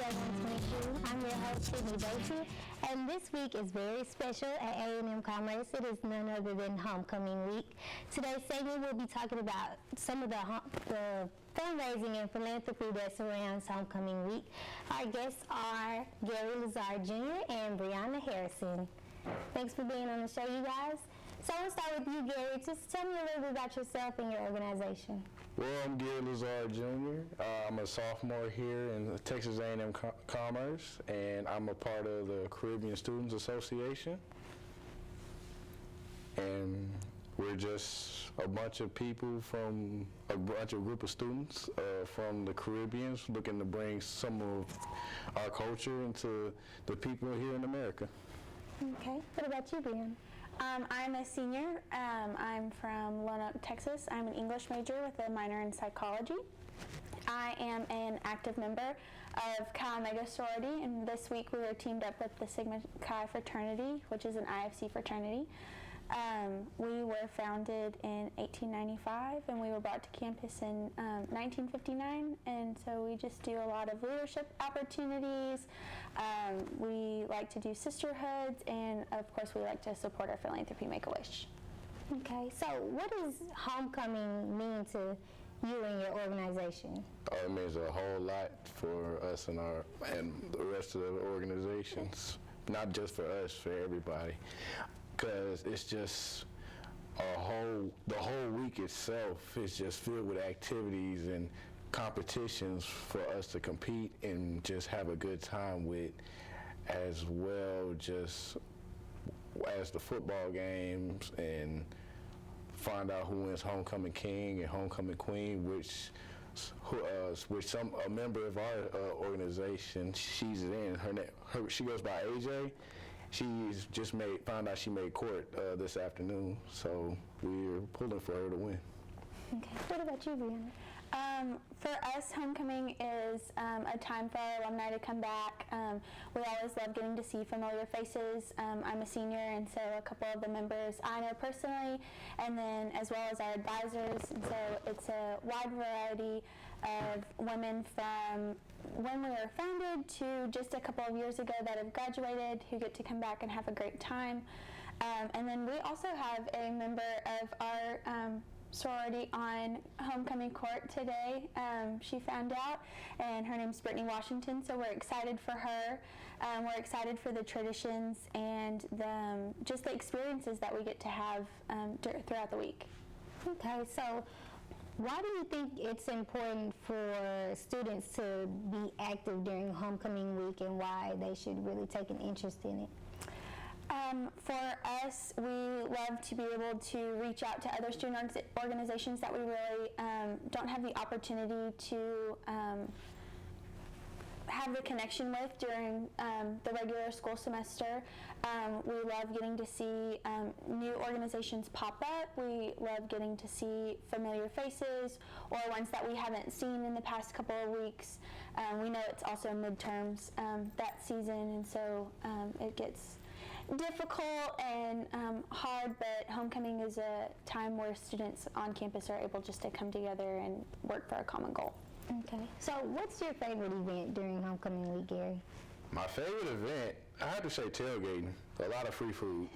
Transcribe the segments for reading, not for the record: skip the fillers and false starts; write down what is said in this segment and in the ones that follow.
Radio 122. I'm your host, Sydney Bates, and this week is very special at A&M Commerce. It is none other than Homecoming Week. Today's segment will be talking about some of the fundraising and philanthropy that surrounds Homecoming Week. Our guests are Gary Lazard Jr. and Brianna Harrison. Thanks for being on the show, you guys. So we'll start with you, Gary. Just tell me a little bit about yourself and your organization. Well, I'm Gary Lazard Jr. I'm a sophomore here in Texas A&M Commerce, and I'm a part of the Caribbean Students Association. And we're just a bunch of people from a group of students from the Caribbean looking to bring some of our culture into the people here in America. Okay. What about you, Brianna? I'm a senior. I'm from Lone Oak, Texas. I'm an English major with a minor in psychology. I am an active member of Chi Omega sorority, and this week we were teamed up with the Sigma Chi fraternity, which is an IFC fraternity. We were founded in 1895, and we were brought to campus in 1959, and so we just do a lot of leadership opportunities. We like to do sisterhoods, and of course we like to support our philanthropy Make-A-Wish. Okay, so what does homecoming mean to you and your organization? It means a whole lot for us and the rest of the organizations, not just for us, for everybody. Because it's just the whole week itself is just filled with activities and competitions for us to compete and just have a good time with, as well just as the football games, and find out who wins homecoming king and homecoming queen, which a member of our organization, she's in she goes by AJ. She's just found out she made court this afternoon, so we're pulling for her to win. Okay. What about you, Brianna? For us, homecoming is a time for our alumni to come back. We always love getting to see familiar faces. I'm a senior, and so a couple of the members I know personally, and then as well as our advisors. And so it's a wide variety of women from when we were founded to just a couple of years ago that have graduated, who get to come back and have a great time. And then we also have a member of our sorority on homecoming court today. She found out, and her name's Brittany Washington, so we're excited for her. We're excited for the traditions and just the experiences that we get to have throughout the week. Okay, so why do you think it's important for students to be active during homecoming week, and why they should really take an interest in it? For us, we love to be able to reach out to other student organizations that we really don't have the opportunity to have the connection with during the regular school semester. We love getting to see new organizations pop up. We love getting to see familiar faces or ones that we haven't seen in the past couple of weeks. We know it's also midterms that season, and so it gets difficult and hard, but homecoming is a time where students on campus are able just to come together and work for a common goal. Okay. So what's your favorite event during homecoming week, Gary? My favorite event, I have to say tailgating. A lot of free food.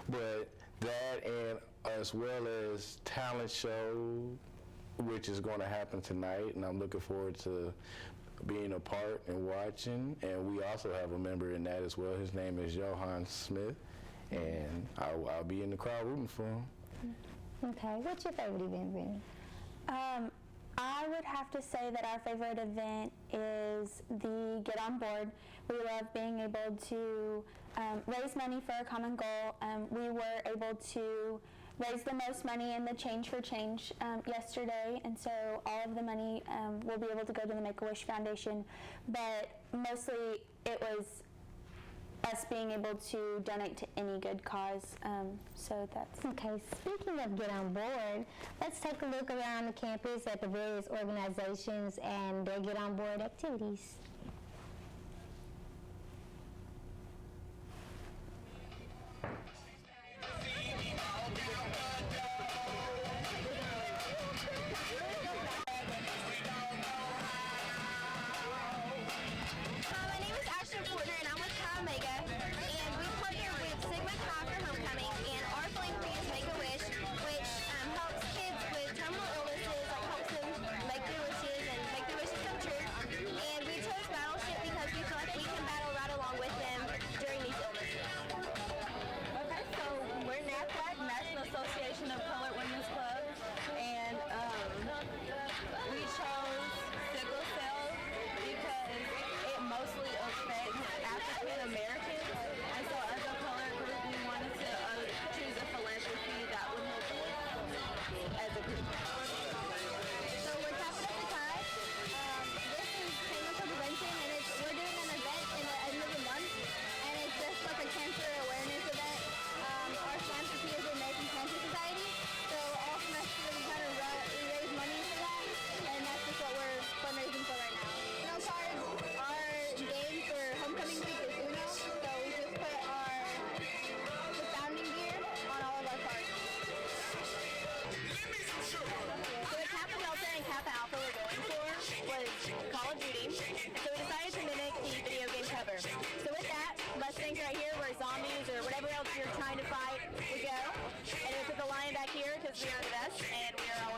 But that, and as well as talent show, which is going to happen tonight, and I'm looking forward to being a part and watching. And we also have a member in that as well. His name is Johan Smith, and I'll be in the crowd rooting for him. Okay. What's your favorite event, Brittany? I would have to say that our favorite event is the Get On Board. We love being able to raise money for a common goal. We were able to raise the most money in the Change for Change yesterday, and so all of the money will be able to go to the Make-A-Wish Foundation, but mostly it was us being able to donate to any good cause, so that's... Okay, speaking of Get On Board, let's take a look around the campus at the various organizations and their Get On Board activities.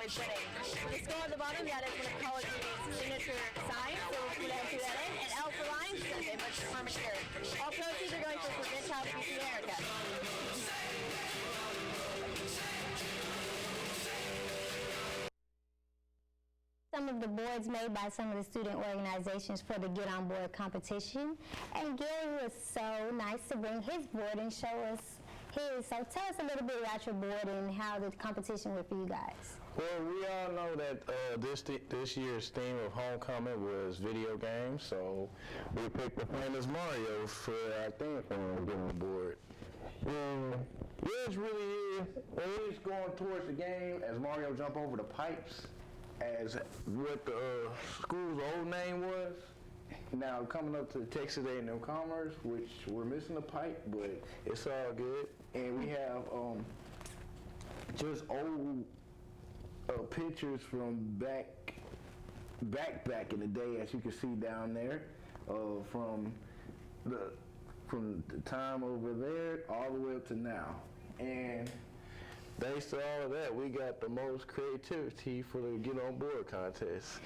always winning. The score at the bottom, that is one of College Union's signature signs, so we'll go ahead and do that in. And L for Lions, Sunday, much Harmon here. All proceeds are going for Prevent Child Abuse in America. Some of the boards made by some of the student organizations for the Get On Board competition. And Gary was so nice to bring his board and show us his. So tell us a little bit about your board and how the competition went for you guys. Well, we all know that this year's theme of homecoming was video games, so we picked the famous Mario for our theme for Get On Board. This really is, when we was going towards the game, as Mario jumped over the pipes, as what the school's old name was. Now coming up to Texas A&M Commerce, which we're missing a pipe, but it's all good. And we have just old pictures from back in the day, as you can see down there, from the time over there all the way up to now. And thanks to all of that, we got the most creativity for the Get On Board contest.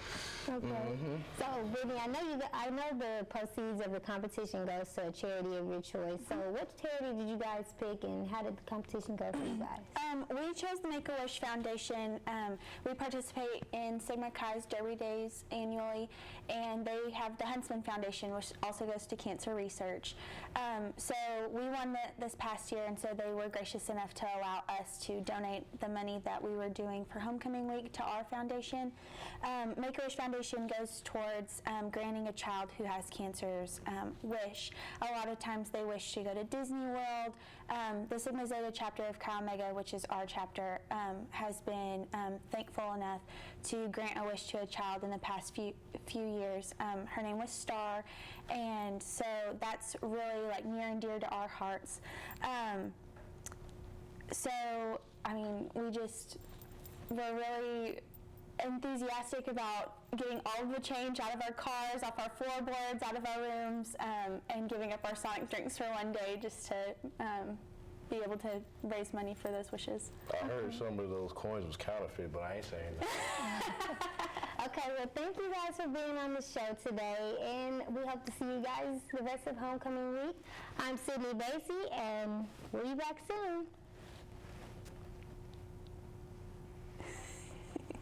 Okay. So, Brittany, I know the proceeds of the competition goes to a charity of your choice. So, which charity did you guys pick, and how did the competition go for you guys? We chose the Make-A-Wish Foundation. We participate in Sigma Chi's Derby Days annually, and they have the Huntsman Foundation, which also goes to cancer research. So we won this past year, and so they were gracious enough to allow us to donate the money that we were doing for Homecoming Week to our foundation. Make-A-Wish Foundation goes towards granting a child who has cancer's wish. A lot of times they wish to go to Disney World. The Sigma Zeta chapter of Chi Omega, which is our chapter, has been thankful enough to grant a wish to a child in the past few years. Her name was Star, and so that's really like near and dear to our hearts. So, I mean, we're really enthusiastic about getting all of the change out of our cars, off our floorboards, out of our rooms, and giving up our Sonic drinks for one day just to be able to raise money for those wishes. I heard some of those coins was counterfeit, but I ain't saying that. Okay, well, thank you guys for being on the show today, and we hope to see you guys the rest of Homecoming Week. I'm Sydney Basie, and we'll be back soon.